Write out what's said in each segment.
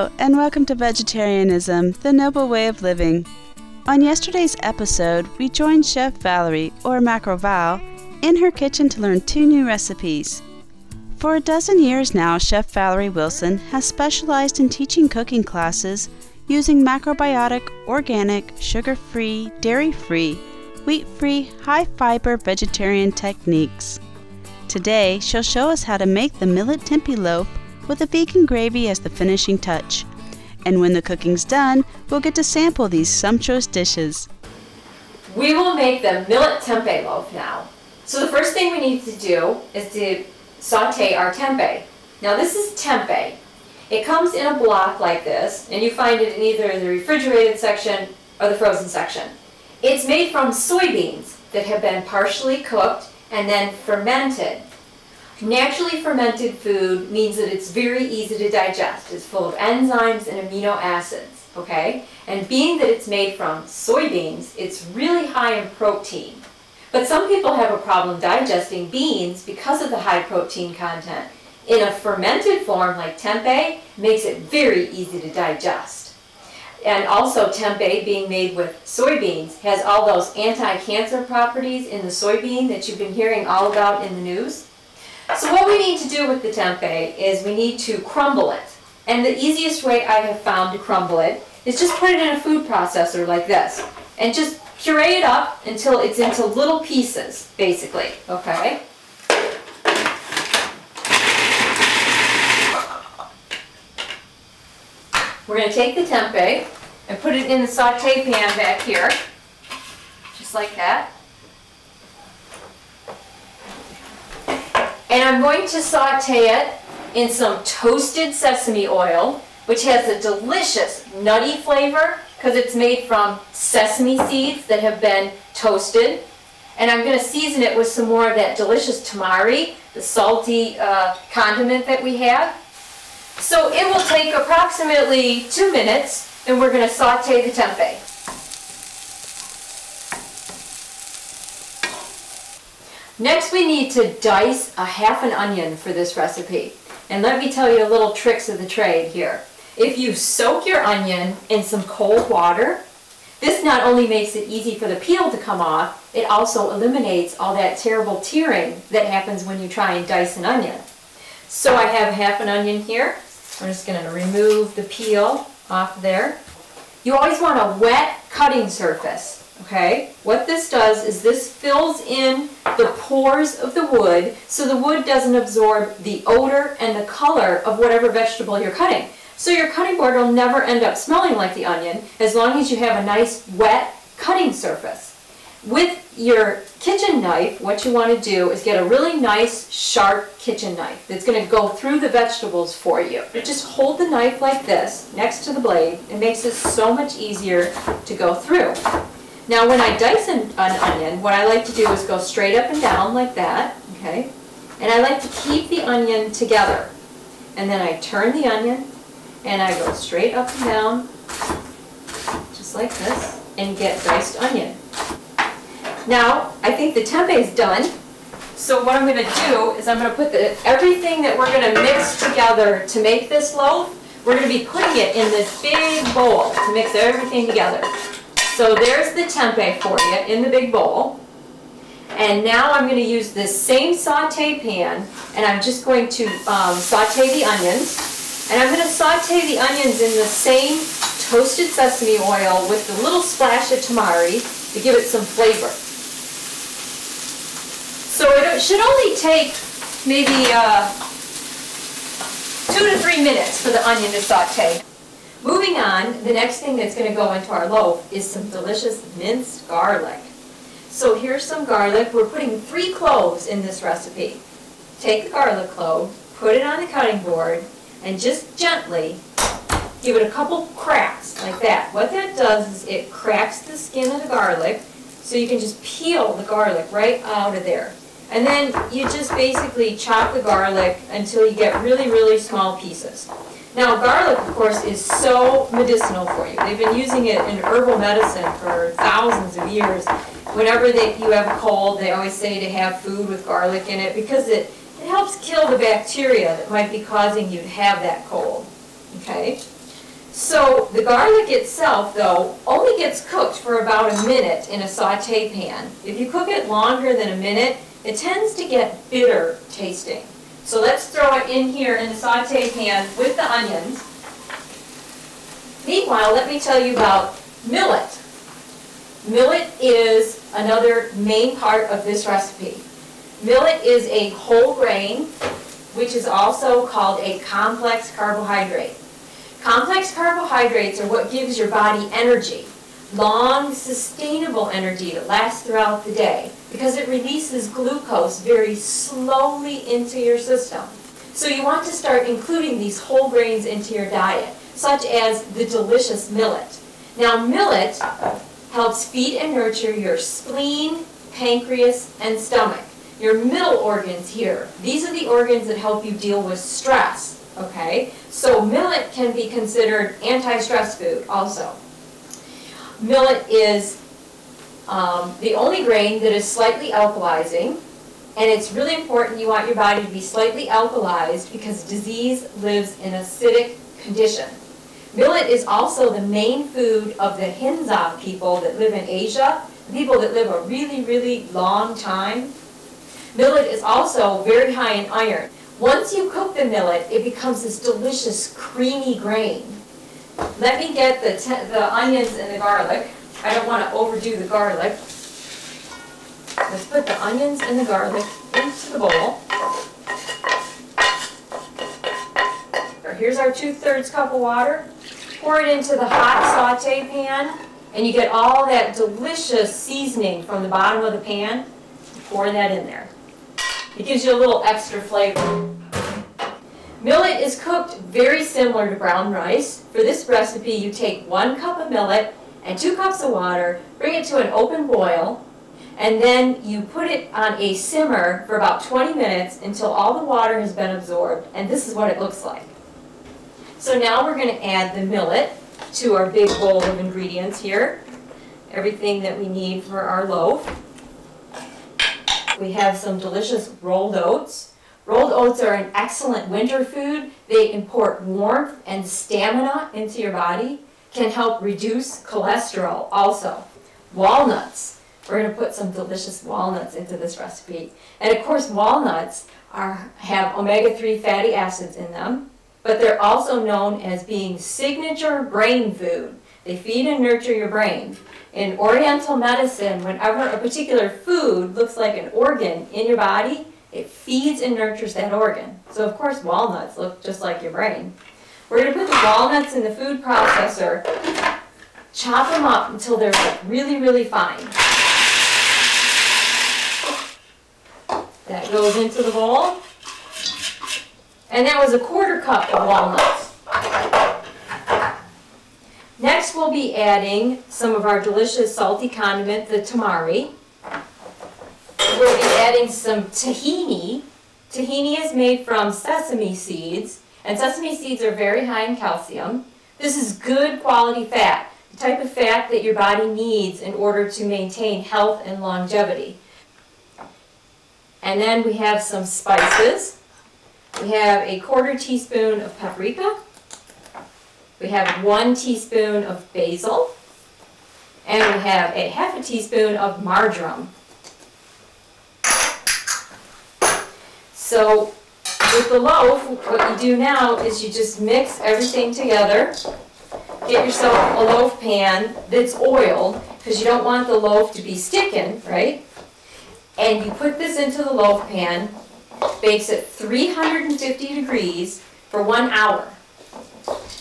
Hello, and welcome to Vegetarianism, the Noble Way of Living. On yesterday's episode, we joined Chef Valerie, or Macro Val, in her kitchen to learn 2 new recipes. For a dozen years now, Chef Valerie Wilson has specialized in teaching cooking classes using macrobiotic, organic, sugar-free, dairy-free, wheat-free, high-fiber vegetarian techniques. Today, she'll show us how to make the Millet Tempeh Loaf with a vegan gravy as the finishing touch. And when the cooking's done, we'll get to sample these sumptuous dishes. We will make the Millet Tempeh Loaf now. So the first thing we need to do is to saute our tempeh. Now this is tempeh. It comes in a block like this, and you find it in either the refrigerated section or the frozen section. It's made from soybeans that have been partially cooked and then fermented. Naturally fermented food means that it's very easy to digest. It's full of enzymes and amino acids, okay? And being that it's made from soybeans, it's really high in protein. But some people have a problem digesting beans because of the high protein content. In a fermented form like tempeh, makes it very easy to digest. And also tempeh, being made with soybeans, has all those anti-cancer properties in the soybean that you've been hearing all about in the news. So what we need to do with the tempeh is we need to crumble it. And the easiest way I have found to crumble it is just put it in a food processor like this. And just puree it up until it's into little pieces, basically, okay? We're going to take the tempeh and put it in the saute pan back here, just like that. And I'm going to saute it in some toasted sesame oil, which has a delicious nutty flavor because it's made from sesame seeds that have been toasted. And I'm going to season it with some more of that delicious tamari, the salty condiment that we have. So it will take approximately 2 minutes, and we're going to saute the tempeh. Next we need to dice a half an onion for this recipe. And let me tell you a little tricks of the trade here. If you soak your onion in some cold water, this not only makes it easy for the peel to come off, it also eliminates all that terrible tearing that happens when you try and dice an onion. So I have half an onion here. I'm just going to remove the peel off there. You always want a wet cutting surface. Okay, what this does is this fills in the pores of the wood so the wood doesn't absorb the odor and the color of whatever vegetable you're cutting. So your cutting board will never end up smelling like the onion as long as you have a nice wet cutting surface. With your kitchen knife, what you want to do is get a really nice sharp kitchen knife that's going to go through the vegetables for you. Just hold the knife like this next to the blade. It makes it so much easier to go through. Now when I dice an onion, what I like to do is go straight up and down like that, okay? And I like to keep the onion together. And then I turn the onion and I go straight up and down, just like this, and get diced onion. Now, I think the tempeh is done. So what I'm going to do is I'm going to put everything that we're going to mix together to make this loaf, we're going to be putting it in this big bowl to mix everything together. So there's the tempeh for you in the big bowl. And now I'm going to use this same saute pan, and I'm just going to saute the onions. And I'm going to saute the onions in the same toasted sesame oil with a little splash of tamari to give it some flavor. So it should only take maybe 2 to 3 minutes for the onion to saute. Moving on, the next thing that's going to go into our loaf is some delicious minced garlic. So here's some garlic. We're putting 3 cloves in this recipe. Take the garlic clove, put it on the cutting board, and just gently give it a couple cracks like that. What that does is it cracks the skin of the garlic so you can just peel the garlic right out of there. And then you just basically chop the garlic until you get really, really small pieces. Now garlic, of course, is so medicinal for you. They've been using it in herbal medicine for thousands of years. Whenever you have a cold, they always say to have food with garlic in it because it helps kill the bacteria that might be causing you to have that cold. Okay? So the garlic itself, though, only gets cooked for about a minute in a saute pan. If you cook it longer than a minute, it tends to get bitter tasting. So let's throw it in here in the saute pan with the onions. Meanwhile, let me tell you about millet. Millet is another main part of this recipe. Millet is a whole grain, which is also called a complex carbohydrate. Complex carbohydrates are what gives your body energy, long, sustainable energy that lasts throughout the day, because it releases glucose very slowly into your system. So you want to start including these whole grains into your diet, such as the delicious millet. Now, millet helps feed and nurture your spleen, pancreas, and stomach. Your middle organs here. These are the organs that help you deal with stress, okay? So millet can be considered anti-stress food also. Millet is the only grain that is slightly alkalizing, and it's really important you want your body to be slightly alkalized because disease lives in acidic condition. Millet is also the main food of the Hinza people that live in Asia, people that live a really, really long time. Millet is also very high in iron. Once you cook the millet, it becomes this delicious, creamy grain. Let me get the onions and the garlic. I don't want to overdo the garlic. Let's put the onions and the garlic into the bowl. Here's our 2/3 cup of water. Pour it into the hot saute pan, and you get all that delicious seasoning from the bottom of the pan. Pour that in there. It gives you a little extra flavor. Millet is cooked very similar to brown rice. For this recipe, you take 1 cup of millet and 2 cups of water, bring it to an open boil, and then you put it on a simmer for about 20 minutes until all the water has been absorbed, and this is what it looks like. So now we're going to add the millet to our big bowl of ingredients here. Everything that we need for our loaf. We have some delicious rolled oats. Rolled oats are an excellent winter food. They impart warmth and stamina into your body, can help reduce cholesterol also. Walnuts. We're going to put some delicious walnuts into this recipe. And of course, walnuts have omega-3 fatty acids in them, but they're also known as being signature brain food. They feed and nurture your brain. In Oriental medicine, whenever a particular food looks like an organ in your body, it feeds and nurtures that organ. So of course walnuts look just like your brain. We're going to put the walnuts in the food processor, chop them up until they're really, really fine. That goes into the bowl. And that was a 1/4 cup of walnuts. Next we'll be adding some of our delicious salty condiment, the tamari. We'll be adding some tahini. Tahini is made from sesame seeds, and sesame seeds are very high in calcium. This is good quality fat, the type of fat that your body needs in order to maintain health and longevity. And then we have some spices. We have a 1/4 teaspoon of paprika. We have 1 teaspoon of basil. And we have a 1/2 teaspoon of marjoram. So with the loaf, what you do now is you just mix everything together. Get yourself a loaf pan that's oiled, because you don't want the loaf to be sticking, right? And you put this into the loaf pan, bakes at 350 degrees for 1 hour.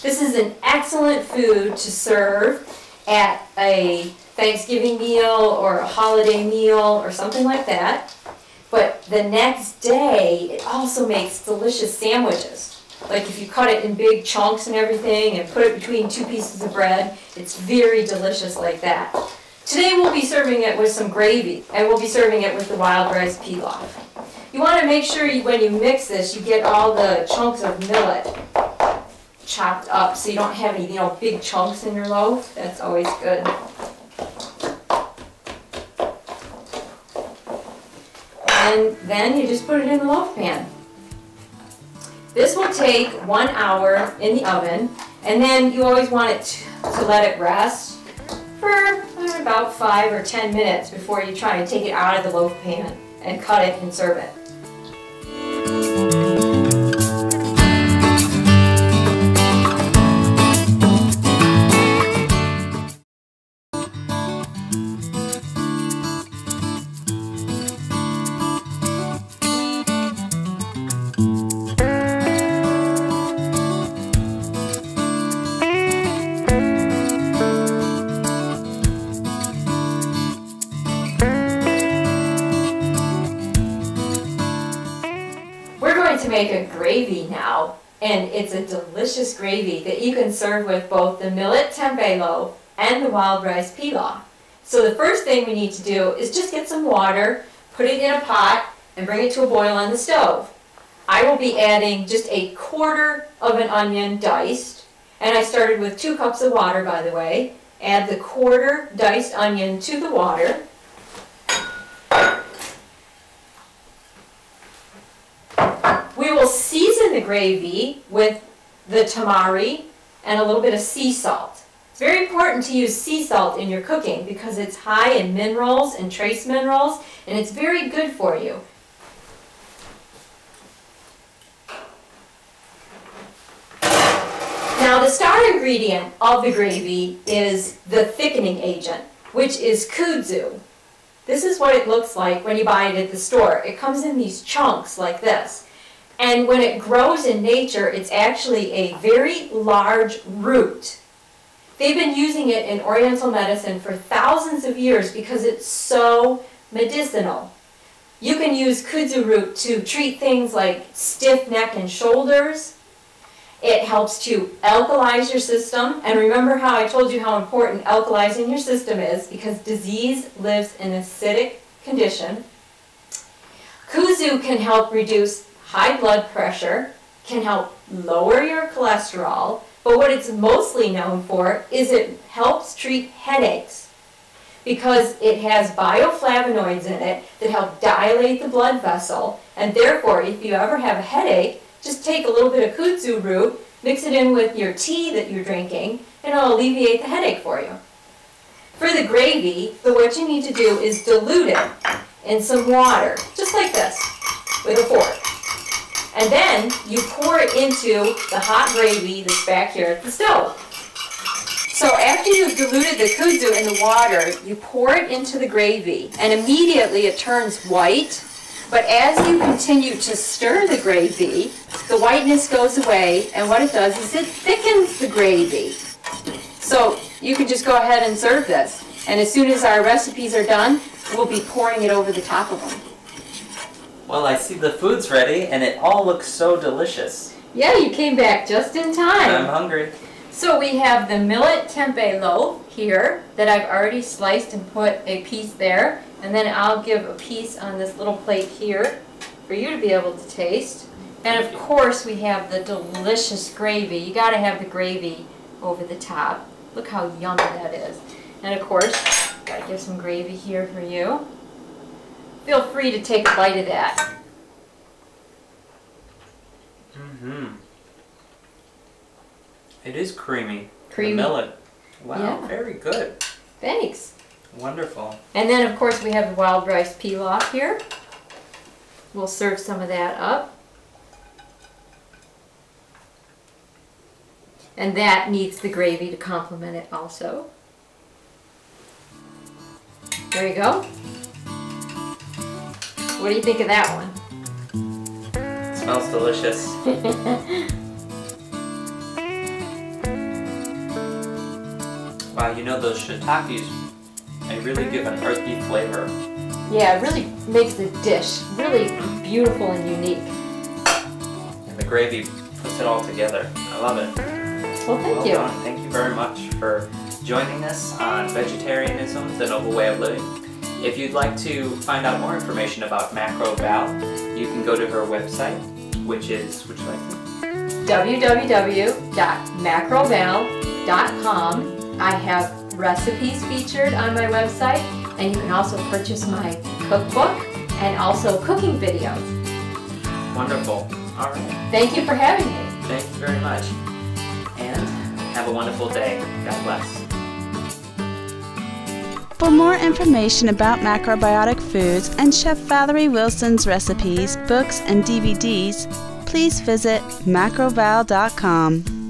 This is an excellent food to serve at a Thanksgiving meal or a holiday meal or something like that. But the next day, it also makes delicious sandwiches. Like if you cut it in big chunks and everything and put it between 2 pieces of bread, it's very delicious like that. Today we'll be serving it with some gravy, and we'll be serving it with the wild rice pilaf. You want to make sure when you mix this, you get all the chunks of millet chopped up so you don't have any, big chunks in your loaf. That's always good. And then you just put it in the loaf pan. This will take 1 hour in the oven, And then you always want it to let it rest for about 5 or 10 minutes before you try and take it out of the loaf pan and cut it and serve it. To make a gravy now, and it's a delicious gravy that you can serve with both the Millet Tempeh Loaf and the wild rice pilaf. So the first thing we need to do is just get some water, put it in a pot, and bring it to a boil on the stove. I will be adding just 1/4 of an onion diced, and I started with 2 cups of water, by the way. Add the 1/4 diced onion to the water. We will season the gravy with the tamari and a little bit of sea salt. It's very important to use sea salt in your cooking because it's high in minerals and trace minerals, and it's very good for you. Now the star ingredient of the gravy is the thickening agent, which is kudzu. This is what it looks like when you buy it at the store. It comes in these chunks like this. And when it grows in nature, it's actually a very large root. They've been using it in Oriental medicine for thousands of years because it's so medicinal. You can use kudzu root to treat things like stiff neck and shoulders. It helps to alkalize your system. And remember how I told you how important alkalizing your system is, because disease lives in an acidic condition. Kudzu can help reduce high blood pressure, can help lower your cholesterol, but what it's mostly known for is it helps treat headaches because it has bioflavonoids in it that help dilate the blood vessel, and therefore if you ever have a headache, just take a little bit of kudzu root, mix it in with your tea that you're drinking, and it'll alleviate the headache for you. For the gravy, what you need to do is dilute it in some water, just like this, with a fork. And then you pour it into the hot gravy that's back here at the stove. So after you've diluted the kudzu in the water, you pour it into the gravy, and immediately it turns white. But as you continue to stir the gravy, the whiteness goes away, and what it does is it thickens the gravy. So you can just go ahead and serve this. And as soon as our recipes are done, we'll be pouring it over the top of them. Well, I see the food's ready, and it all looks so delicious. Yeah, you came back just in time. I'm hungry. So we have the Millet Tempeh Loaf here that I've already sliced and put a piece there. And then I'll give a piece on this little plate here for you to be able to taste. And of course we have the delicious gravy. You got to have the gravy over the top. Look how yummy that is. And of course, got to give some gravy here for you. Feel free to take a bite of that. It is creamy. Creamy. The millet. Wow, Yeah. Very good. Thanks. Wonderful. And then of course we have the wild rice pilaf here. We'll serve some of that up. And that needs the gravy to complement it also. There you go. What do you think of that one? It smells delicious. Wow, you know those shiitakes, they really give an earthy flavor. Yeah, it really makes the dish really beautiful and unique. And the gravy puts it all together. I love it. Well, thank you. Well done. Thank you very much for joining us on Vegetarianism, the Noble Way of Living. If you'd like to find out more information about Macro Val, you can go to her website, which is, would you like to? www.macroval.com. I have recipes featured on my website, and you can also purchase my cookbook and also cooking videos. Wonderful. All right. Thank you for having me. Thank you very much. And Have a wonderful day. God bless. For more information about macrobiotic foods and Chef Valerie Wilson's recipes, books, and DVDs, please visit macroval.com.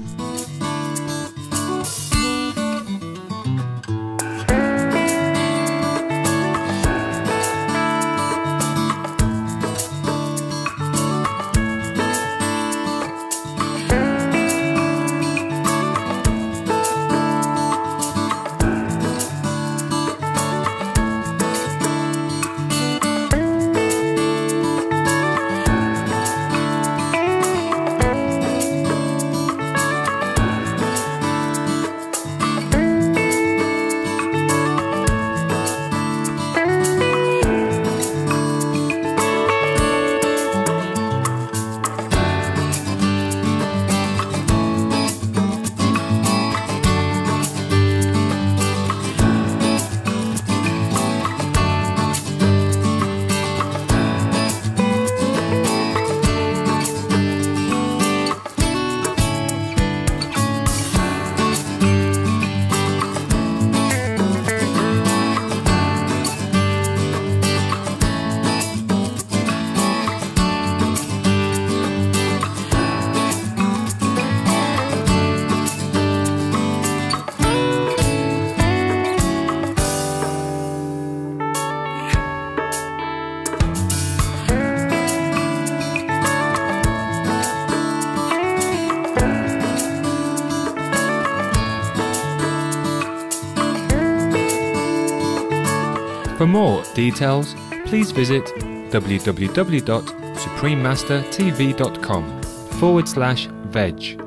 For more details, please visit www.suprememastertv.com/veg.